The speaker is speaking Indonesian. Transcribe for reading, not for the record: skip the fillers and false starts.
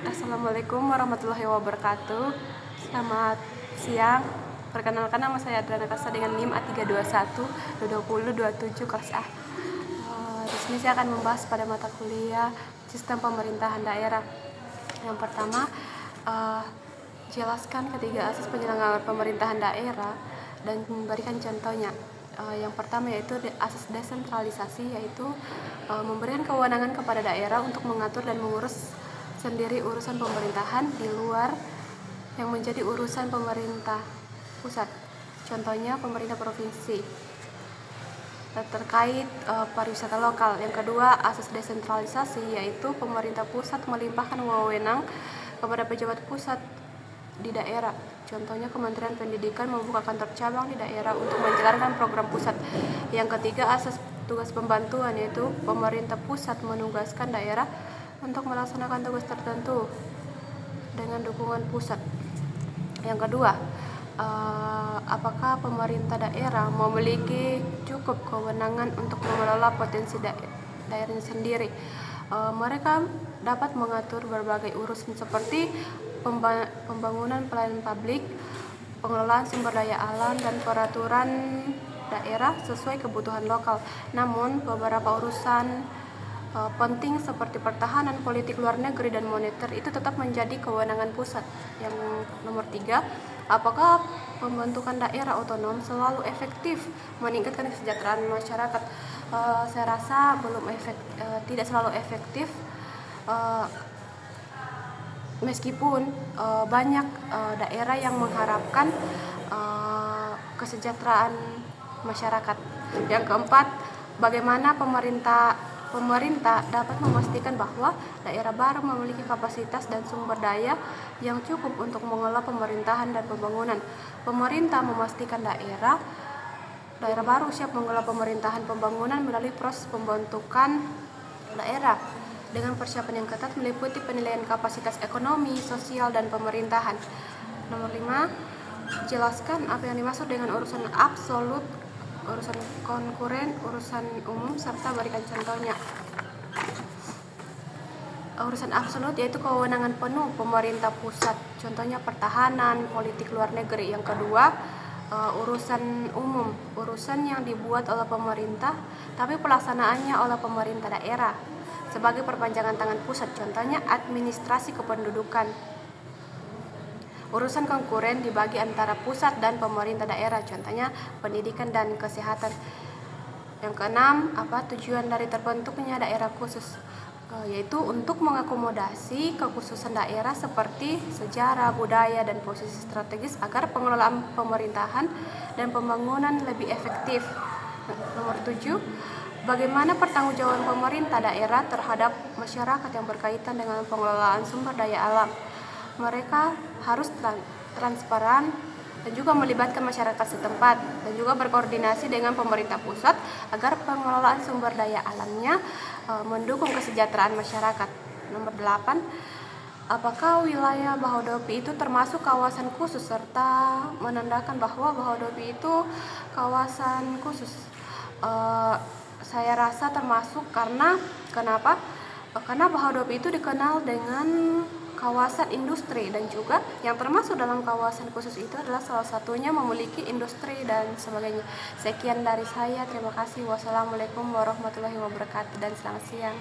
Assalamualaikum warahmatullahi wabarakatuh. Selamat siang. Perkenalkan, nama saya Adriana Kasa dengan NIM A321-2027 kelas A. Di sini saya akan membahas pada mata kuliah Sistem Pemerintahan Daerah. Yang pertama, jelaskan ketiga asas penyelenggaraan pemerintahan daerah dan memberikan contohnya. Yang pertama yaitu asas desentralisasi, yaitu memberikan kewenangan kepada daerah untuk mengatur dan mengurus sendiri urusan pemerintahan di luar yang menjadi urusan pemerintah pusat. Contohnya pemerintah provinsi terkait pariwisata lokal. Yang kedua, asas desentralisasi, yaitu pemerintah pusat melimpahkan wewenang kepada pejabat pusat di daerah. Contohnya Kementerian Pendidikan membuka kantor cabang di daerah untuk menjalankan program pusat. Yang ketiga, asas tugas pembantuan, yaitu pemerintah pusat menugaskan daerah untuk melaksanakan tugas tertentu dengan dukungan pusat. Yang kedua, apakah pemerintah daerah memiliki cukup kewenangan untuk mengelola potensi daerahnya sendiri? Mereka dapat mengatur berbagai urusan seperti pembangunan pelayanan publik, pengelolaan sumber daya alam, dan peraturan daerah sesuai kebutuhan lokal. Namun, beberapa urusan penting seperti pertahanan, politik luar negeri, dan moneter itu tetap menjadi kewenangan pusat. Yang nomor 3, apakah pembentukan daerah otonom selalu efektif meningkatkan kesejahteraan masyarakat? Saya rasa tidak selalu efektif, meskipun banyak daerah yang mengharapkan kesejahteraan masyarakat. Yang keempat, bagaimana pemerintah dapat memastikan bahwa daerah baru memiliki kapasitas dan sumber daya yang cukup untuk mengelola pemerintahan dan pembangunan. Pemerintah memastikan daerah baru siap mengelola pemerintahan pembangunan melalui proses pembentukan daerah dengan persiapan yang ketat meliputi penilaian kapasitas ekonomi, sosial, dan pemerintahan. Nomor 5, jelaskan apa yang dimaksud dengan urusan absolut, urusan konkuren, urusan umum, serta berikan contohnya. Urusan absolut yaitu kewenangan penuh pemerintah pusat, contohnya pertahanan, politik luar negeri. Yang kedua, urusan umum, urusan yang dibuat oleh pemerintah tapi pelaksanaannya oleh pemerintah daerah sebagai perpanjangan tangan pusat, contohnya administrasi kependudukan. Urusan konkuren dibagi antara pusat dan pemerintah daerah, contohnya pendidikan dan kesehatan. Yang keenam, tujuan dari terbentuknya daerah khusus, yaitu untuk mengakomodasi kekhususan daerah seperti sejarah, budaya, dan posisi strategis agar pengelolaan pemerintahan dan pembangunan lebih efektif. Nomor 7, bagaimana pertanggungjawaban pemerintah daerah terhadap masyarakat yang berkaitan dengan pengelolaan sumber daya alam? Mereka harus transparan dan juga melibatkan masyarakat setempat dan juga berkoordinasi dengan pemerintah pusat agar pengelolaan sumber daya alamnya mendukung kesejahteraan masyarakat. Nomor 8, apakah wilayah Bahodopi itu termasuk kawasan khusus serta menandakan bahwa Bahodopi itu kawasan khusus? Saya rasa termasuk. Kenapa? Karena Bahodopi itu dikenal dengan kawasan industri, dan juga yang termasuk dalam kawasan khusus itu adalah salah satunya memiliki industri dan sebagainya. Sekian dari saya, terima kasih. Wassalamualaikum warahmatullahi wabarakatuh dan selamat siang.